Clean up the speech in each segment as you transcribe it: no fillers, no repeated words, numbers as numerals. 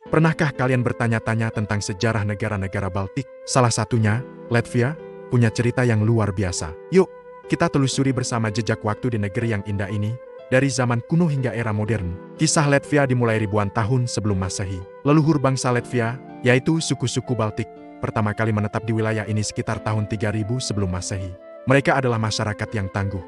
Pernahkah kalian bertanya-tanya tentang sejarah negara-negara Baltik? Salah satunya, Latvia, punya cerita yang luar biasa. Yuk, kita telusuri bersama jejak waktu di negeri yang indah ini, dari zaman kuno hingga era modern. Kisah Latvia dimulai ribuan tahun sebelum Masehi. Leluhur bangsa Latvia, yaitu suku-suku Baltik, pertama kali menetap di wilayah ini sekitar tahun 3000 sebelum Masehi. Mereka adalah masyarakat yang tangguh,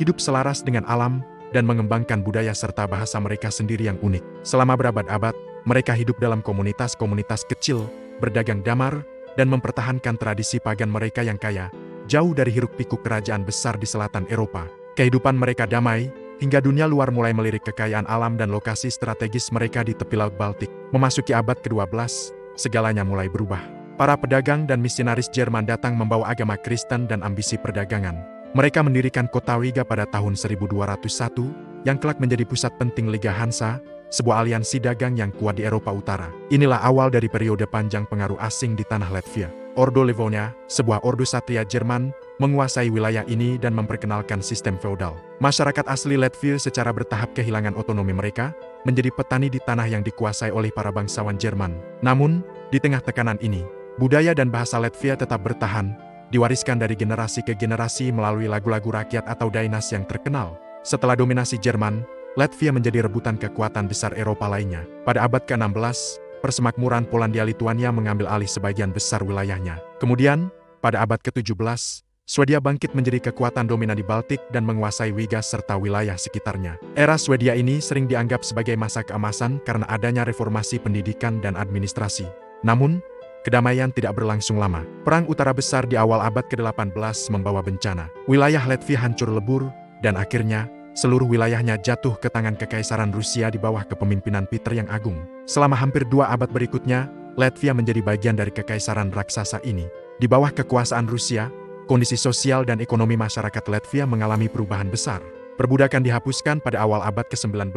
hidup selaras dengan alam, dan mengembangkan budaya serta bahasa mereka sendiri yang unik. Selama berabad-abad, mereka hidup dalam komunitas-komunitas kecil, berdagang damar, dan mempertahankan tradisi pagan mereka yang kaya, jauh dari hiruk-pikuk kerajaan besar di selatan Eropa. Kehidupan mereka damai, hingga dunia luar mulai melirik kekayaan alam dan lokasi strategis mereka di tepi Laut Baltik. Memasuki abad ke-12, segalanya mulai berubah. Para pedagang dan misionaris Jerman datang membawa agama Kristen dan ambisi perdagangan. Mereka mendirikan kota Riga pada tahun 1201, yang kelak menjadi pusat penting Liga Hansa, sebuah aliansi dagang yang kuat di Eropa Utara. Inilah awal dari periode panjang pengaruh asing di tanah Latvia. Ordo Livonia, sebuah ordo satria Jerman, menguasai wilayah ini dan memperkenalkan sistem feodal. Masyarakat asli Latvia secara bertahap kehilangan otonomi mereka, menjadi petani di tanah yang dikuasai oleh para bangsawan Jerman. Namun, di tengah tekanan ini, budaya dan bahasa Latvia tetap bertahan, diwariskan dari generasi ke generasi melalui lagu-lagu rakyat atau dainas yang terkenal. Setelah dominasi Jerman, Latvia menjadi rebutan kekuatan besar Eropa lainnya. Pada abad ke-16, persemakmuran Polandia-Lituania mengambil alih sebagian besar wilayahnya. Kemudian, pada abad ke-17, Swedia bangkit menjadi kekuatan dominan di Baltik dan menguasai Riga serta wilayah sekitarnya. Era Swedia ini sering dianggap sebagai masa keemasan karena adanya reformasi pendidikan dan administrasi. Namun, kedamaian tidak berlangsung lama. Perang Utara Besar di awal abad ke-18 membawa bencana. Wilayah Latvia hancur lebur, dan akhirnya, seluruh wilayahnya jatuh ke tangan Kekaisaran Rusia di bawah kepemimpinan Peter yang Agung. Selama hampir 2 abad berikutnya, Latvia menjadi bagian dari Kekaisaran raksasa ini. Di bawah kekuasaan Rusia, kondisi sosial dan ekonomi masyarakat Latvia mengalami perubahan besar. Perbudakan dihapuskan pada awal abad ke-19,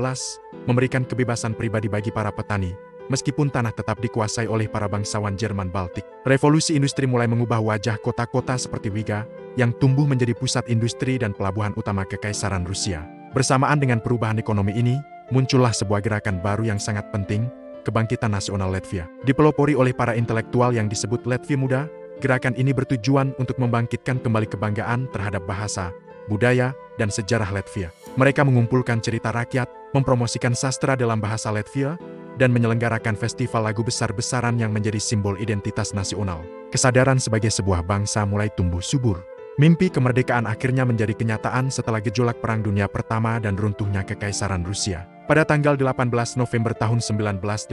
memberikan kebebasan pribadi bagi para petani, meskipun tanah tetap dikuasai oleh para bangsawan Jerman Baltik. Revolusi industri mulai mengubah wajah kota-kota seperti Riga, yang tumbuh menjadi pusat industri dan pelabuhan utama Kekaisaran Rusia. Bersamaan dengan perubahan ekonomi ini, muncullah sebuah gerakan baru yang sangat penting, kebangkitan nasional Latvia. Dipelopori oleh para intelektual yang disebut Latvia Muda, gerakan ini bertujuan untuk membangkitkan kembali kebanggaan terhadap bahasa, budaya, dan sejarah Latvia. Mereka mengumpulkan cerita rakyat, mempromosikan sastra dalam bahasa Latvia, dan menyelenggarakan festival lagu besar-besaran yang menjadi simbol identitas nasional. Kesadaran sebagai sebuah bangsa mulai tumbuh subur. Mimpi kemerdekaan akhirnya menjadi kenyataan setelah gejolak Perang Dunia Pertama dan runtuhnya Kekaisaran Rusia. Pada tanggal 18 November tahun 1918,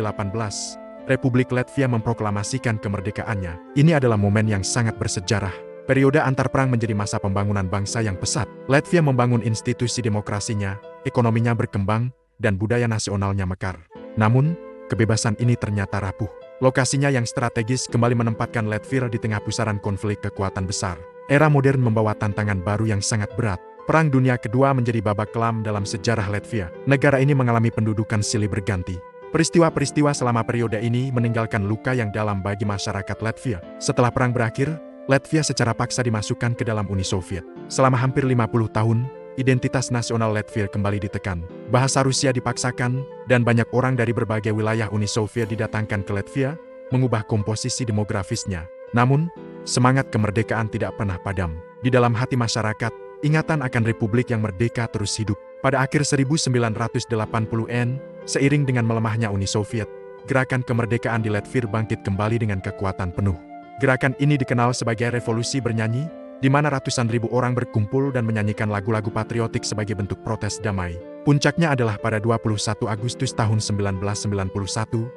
Republik Latvia memproklamasikan kemerdekaannya. Ini adalah momen yang sangat bersejarah. Periode antar perang menjadi masa pembangunan bangsa yang pesat. Latvia membangun institusi demokrasinya, ekonominya berkembang, dan budaya nasionalnya mekar. Namun, kebebasan ini ternyata rapuh. Lokasinya yang strategis kembali menempatkan Latvia di tengah pusaran konflik kekuatan besar. Era modern membawa tantangan baru yang sangat berat. Perang Dunia Kedua menjadi babak kelam dalam sejarah Latvia. Negara ini mengalami pendudukan silih berganti. Peristiwa-peristiwa selama periode ini meninggalkan luka yang dalam bagi masyarakat Latvia. Setelah perang berakhir, Latvia secara paksa dimasukkan ke dalam Uni Soviet. Selama hampir 50 tahun, identitas nasional Latvia kembali ditekan. Bahasa Rusia dipaksakan, dan banyak orang dari berbagai wilayah Uni Soviet didatangkan ke Latvia, mengubah komposisi demografisnya. Namun, semangat kemerdekaan tidak pernah padam. Di dalam hati masyarakat, ingatan akan republik yang merdeka terus hidup. Pada akhir 1980-an, seiring dengan melemahnya Uni Soviet, gerakan kemerdekaan di Latvia bangkit kembali dengan kekuatan penuh. Gerakan ini dikenal sebagai revolusi bernyanyi, di mana ratusan ribu orang berkumpul dan menyanyikan lagu-lagu patriotik sebagai bentuk protes damai. Puncaknya adalah pada 21 Agustus tahun 1991,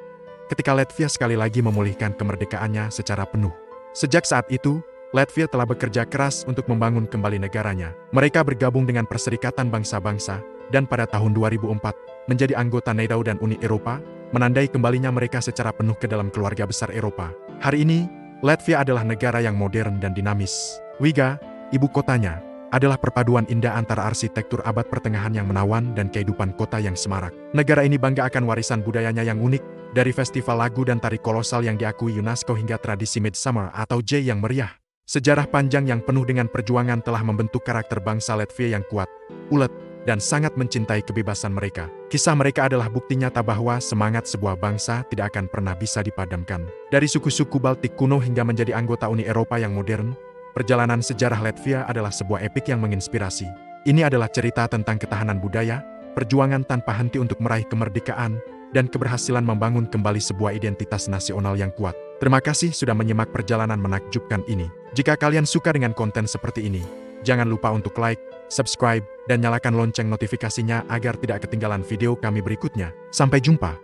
ketika Latvia sekali lagi memulihkan kemerdekaannya secara penuh. Sejak saat itu, Latvia telah bekerja keras untuk membangun kembali negaranya. Mereka bergabung dengan Perserikatan Bangsa-Bangsa, dan pada tahun 2004, menjadi anggota NATO dan Uni Eropa, menandai kembalinya mereka secara penuh ke dalam keluarga besar Eropa. Hari ini, Latvia adalah negara yang modern dan dinamis. Riga, ibu kotanya, adalah perpaduan indah antara arsitektur abad pertengahan yang menawan dan kehidupan kota yang semarak. Negara ini bangga akan warisan budayanya yang unik, dari festival lagu dan tari kolosal yang diakui UNESCO hingga tradisi Midsummer atau J yang meriah. Sejarah panjang yang penuh dengan perjuangan telah membentuk karakter bangsa Latvia yang kuat, ulet, dan sangat mencintai kebebasan mereka. Kisah mereka adalah bukti nyata bahwa semangat sebuah bangsa tidak akan pernah bisa dipadamkan. Dari suku-suku Baltik kuno hingga menjadi anggota Uni Eropa yang modern, perjalanan sejarah Latvia adalah sebuah epik yang menginspirasi. Ini adalah cerita tentang ketahanan budaya, perjuangan tanpa henti untuk meraih kemerdekaan, dan keberhasilan membangun kembali sebuah identitas nasional yang kuat. Terima kasih sudah menyimak perjalanan menakjubkan ini. Jika kalian suka dengan konten seperti ini, jangan lupa untuk like, subscribe, dan nyalakan lonceng notifikasinya agar tidak ketinggalan video kami berikutnya. Sampai jumpa.